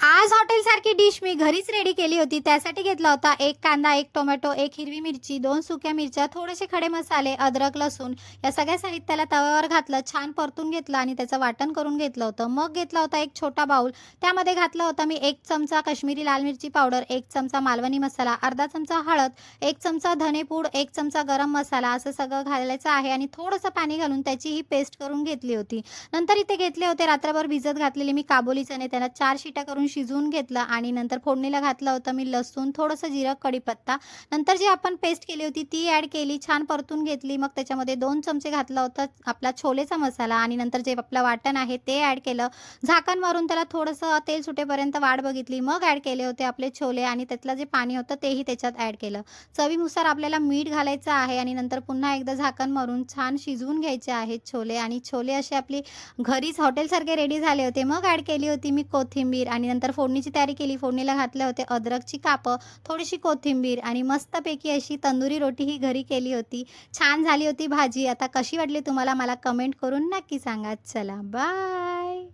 आज हॉटेलसारखी डिश मी घरीच रेडी केली होती. त्यासाठी घेतला होता 1 कांदा, 1 टोमॅटो, 1 हिरवी मिरची, 2 सुक्या मिरच्या, थोडेसे खडे मसाले, अद्रक, लसूण या सगळ्या साहित्याला तव्यावर घातलं, छान परतून घेतलं आणि त्याचं वाटण करून घेतलं होतं. मग घेतला होता एक छोटा बाउल. त्यामध्ये घातला होता मी 1 चमचा काश्मीरी लाल मिरची पावडर, 1 चमचा मालवणी मसाला, अर्धा चमचा हळद, 1 चमचा धनेपूड, 1 चमचा गरम मसाला असं सगळं घालायचं आहे आणि थोडंसं पाणी घालून त्याची ही पेस्ट करून घेतली होती. नंतर इथे घेतले होते रात्रभर भिजत घातलेले मी काबुली चणे. त्यांना 4 शिट्या करून शिजवून घेतलं आणि नंतर फोडणीला घातलं होतं मी लसूण, थोडंसं जिरं, कढीपत्ता. नंतर जी आपण पेस्ट केली होती ती ॲड केली, छान परतून घेतली. मग त्याच्यामध्ये 2 चमचे घातला होता आपला छोलेचा मसाला आणि नंतर जे आपलं वाटण आहे ते ॲड केलं. झाकण मारून त्याला थोडंसं तेल सुटेपर्यंत वाट बघितली. मग ॲड केले होते आपले छोले आणि त्यातलं जे पाणी होतं तेही त्याच्यात ॲड केलं. चवीनुसार आपल्याला मीठ घालायचं आहे आणि नंतर पुन्हा एकदा झाकण मारून छान शिजवून घ्यायचे आहेत छोले आणि छोले असे आपली घरीच हॉटेलसारखे रेडी झाले होते. मग ॲड केली होती मी कोथिंबीर आणि नंतर फोडणीची तयारी केली. फोडणीला घातले होते अद्रकची कापं, थोडीशी कोथिंबीर आणि मस्तपैकी अशी तंदुरी रोटी ही घरी केली होती. छान झाली होती भाजी. आता कशी वाटली तुम्हाला मला कमेंट करून नक्की सांगा. चला बाय.